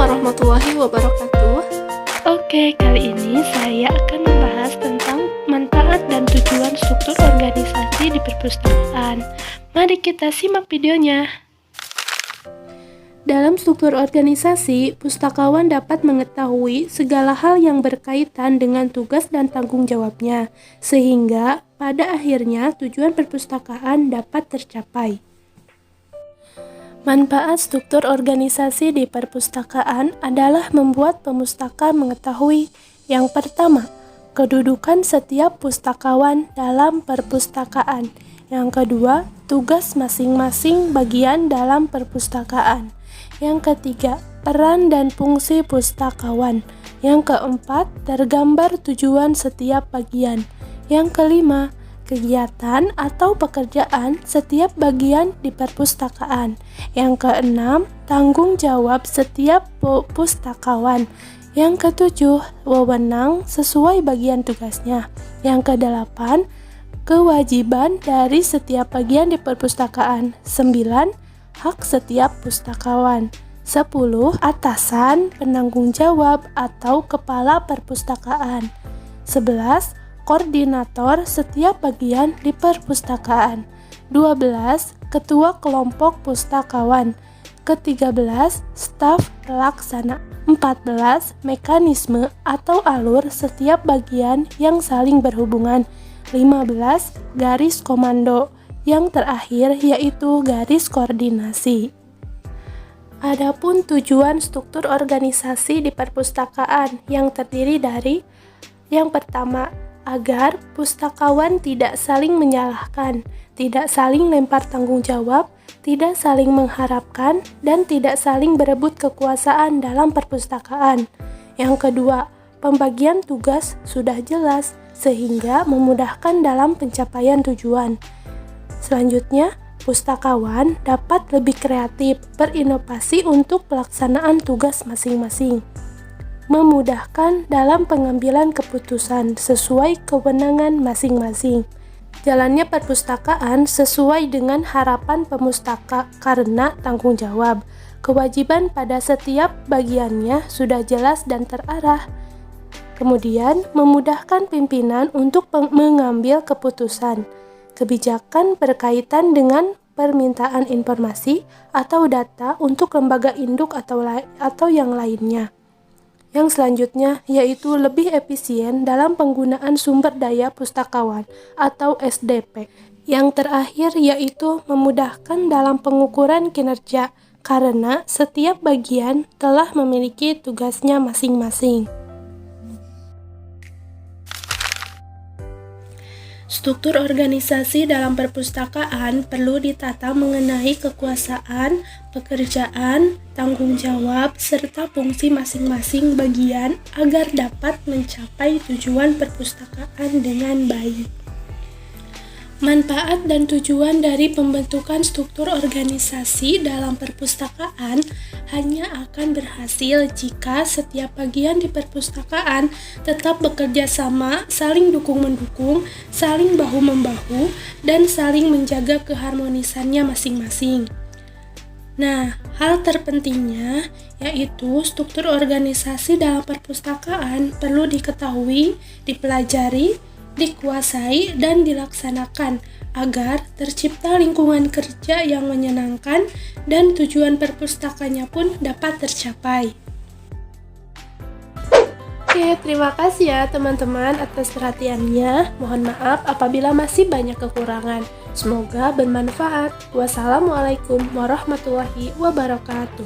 warahmatullahi wabarakatuh. Oke, kali ini saya akan membahas tentang manfaat dan tujuan struktur organisasi di perpustakaan. Mari kita simak videonya. Dalam struktur organisasi, pustakawan dapat mengetahui segala hal yang berkaitan dengan tugas dan tanggung jawabnya, sehingga pada akhirnya tujuan perpustakaan dapat tercapai. Manfaat struktur organisasi di perpustakaan adalah membuat pemustaka mengetahui yang pertama, kedudukan setiap pustakawan dalam perpustakaan. Yang kedua, tugas masing-masing bagian dalam perpustakaan. Yang ketiga, peran dan fungsi pustakawan. Yang keempat, tergambar tujuan setiap bagian. Yang kelima, kegiatan atau pekerjaan setiap bagian di perpustakaan. Yang keenam, tanggung jawab setiap pustakawan. Yang ketujuh, wewenang sesuai bagian tugasnya. Yang kedelapan, kewajiban dari setiap bagian di perpustakaan. 9. Hak setiap pustakawan. 10. Atasan, penanggung jawab atau kepala perpustakaan. 11. Koordinator setiap bagian di perpustakaan. 12. Ketua kelompok pustakawan. Ke-13. Staf pelaksana. 14. Mekanisme atau alur setiap bagian yang saling berhubungan. 15. Garis komando. Yang terakhir yaitu garis koordinasi. Adapun tujuan struktur organisasi di perpustakaan yang terdiri dari yang pertama, agar pustakawan tidak saling menyalahkan, tidak saling lempar tanggung jawab, tidak saling mengharapkan, dan tidak saling berebut kekuasaan dalam perpustakaan. Yang kedua, pembagian tugas sudah jelas sehingga memudahkan dalam pencapaian tujuan. Selanjutnya, pustakawan dapat lebih kreatif, berinovasi untuk pelaksanaan tugas masing-masing. Memudahkan dalam pengambilan keputusan sesuai kewenangan masing-masing. Jalannya perpustakaan sesuai dengan harapan pemustaka karena tanggung jawab. Kewajiban pada setiap bagiannya sudah jelas dan terarah. Kemudian, memudahkan pimpinan untuk mengambil keputusan. Kebijakan berkaitan dengan permintaan informasi atau data untuk lembaga induk atau yang lainnya. Yang selanjutnya yaitu lebih efisien dalam penggunaan sumber daya pustakawan atau SDP. Yang terakhir yaitu memudahkan dalam pengukuran kinerja karena setiap bagian telah memiliki tugasnya masing-masing. Struktur organisasi dalam perpustakaan perlu ditata mengenai kekuasaan, pekerjaan, tanggung jawab, serta fungsi masing-masing bagian agar dapat mencapai tujuan perpustakaan dengan baik. Manfaat dan tujuan dari pembentukan struktur organisasi dalam perpustakaan hanya akan berhasil jika setiap bagian di perpustakaan tetap bekerja sama, saling dukung-mendukung, saling bahu-membahu, dan saling menjaga keharmonisannya masing-masing. Nah, hal terpentingnya yaitu struktur organisasi dalam perpustakaan perlu diketahui, dipelajari, dikuasai, dan dilaksanakan agar tercipta lingkungan kerja yang menyenangkan dan tujuan perpustakanya pun dapat tercapai. Oke, terima kasih ya teman-teman atas perhatiannya. Mohon maaf apabila masih banyak kekurangan. Semoga bermanfaat. Wassalamualaikum warahmatullahi wabarakatuh.